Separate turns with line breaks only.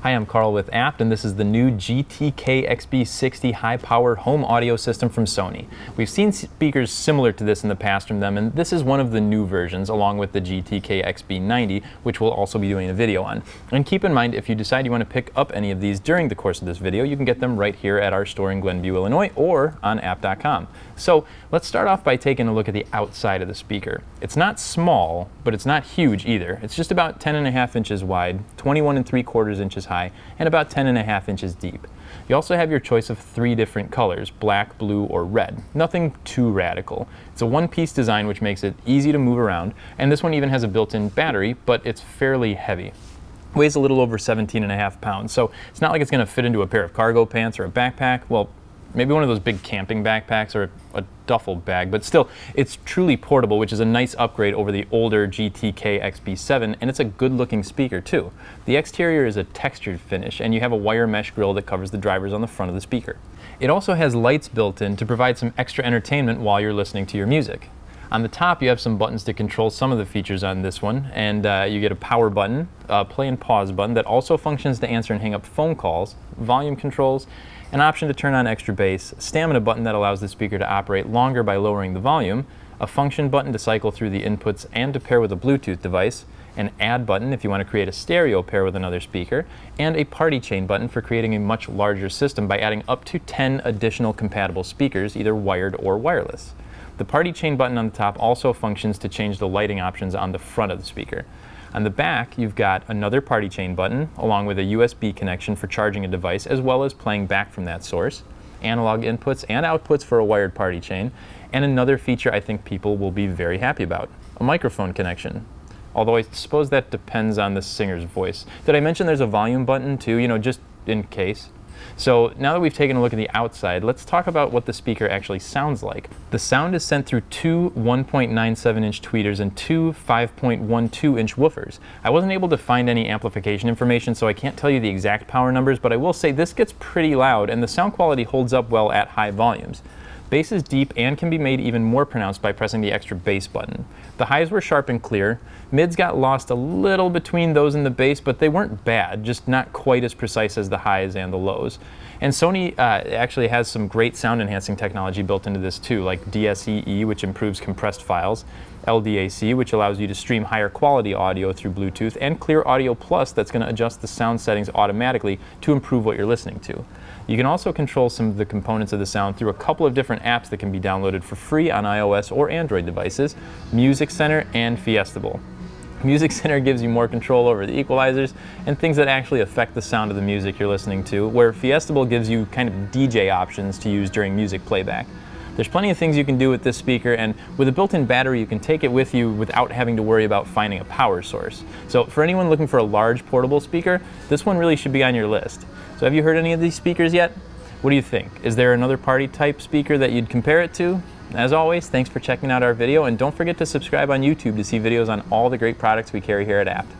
Hi, I'm Carl with Apt, and this is the new GTK XB60 high-power home audio system from Sony. We've seen speakers similar to this in the past from them, and this is one of the new versions, along with the GTK XB90, which we'll also be doing a video on. And keep in mind, if you decide you want to pick up any of these during the course of this video, you can get them right here at our store in Glenview, Illinois, or on apt.com. So let's start off by taking a look at the outside of the speaker. It's not small, but it's not huge either. It's just about 10.5 inches wide, 21 3/4 inches high, and about 10.5 inches deep. You also have your choice of 3 different colors, black, blue, or red. Nothing too radical. It's a one-piece design which makes it easy to move around, and this one even has a built-in battery, but it's fairly heavy. Weighs a little over 17.5 pounds, so it's not like it's going to fit into a pair of cargo pants or a backpack. Well, maybe one of those big camping backpacks or a duffel bag, but still, it's truly portable, which is a nice upgrade over the older GTK XB7, and it's a good-looking speaker too. The exterior is a textured finish, and you have a wire mesh grille that covers the drivers on the front of the speaker. It also has lights built in to provide some extra entertainment while you're listening to your music. On the top, you have some buttons to control some of the features on this one, and you get a power button, a play and pause button that also functions to answer and hang up phone calls, volume controls, an option to turn on extra bass, stamina button that allows the speaker to operate longer by lowering the volume, a function button to cycle through the inputs and to pair with a Bluetooth device, an add button if you want to create a stereo pair with another speaker, and a party chain button for creating a much larger system by adding up to 10 additional compatible speakers, either wired or wireless. The party chain button on the top also functions to change the lighting options on the front of the speaker. On the back, you've got another party chain button, along with a USB connection for charging a device, as well as playing back from that source, analog inputs and outputs for a wired party chain, and another feature I think people will be very happy about, a microphone connection. Although I suppose that depends on the singer's voice. Did I mention there's a volume button too, just in case? So now that we've taken a look at the outside, let's talk about what the speaker actually sounds like. The sound is sent through 2 1.97-inch tweeters and 2 5.12-inch woofers. I wasn't able to find any amplification information, so I can't tell you the exact power numbers, but I will say this gets pretty loud and the sound quality holds up well at high volumes. Bass is deep and can be made even more pronounced by pressing the extra bass button. The highs were sharp and clear. Mids got lost a little between those and the bass, but they weren't bad, just not quite as precise as the highs and the lows. And Sony actually has some great sound enhancing technology built into this too, like DSEE, which improves compressed files, LDAC, which allows you to stream higher quality audio through Bluetooth, and Clear Audio Plus that's going to adjust the sound settings automatically to improve what you're listening to. You can also control some of the components of the sound through a couple of different apps that can be downloaded for free on iOS or Android devices, Music Center and Fiestable. Music Center gives you more control over the equalizers and things that actually affect the sound of the music you're listening to, where Fiestable gives you kind of DJ options to use during music playback. There's plenty of things you can do with this speaker, and with a built-in battery you can take it with you without having to worry about finding a power source. So for anyone looking for a large portable speaker, this one really should be on your list. So have you heard any of these speakers yet? What do you think? Is there another party type speaker that you'd compare it to? As always, thanks for checking out our video, and don't forget to subscribe on YouTube to see videos on all the great products we carry here at Apt.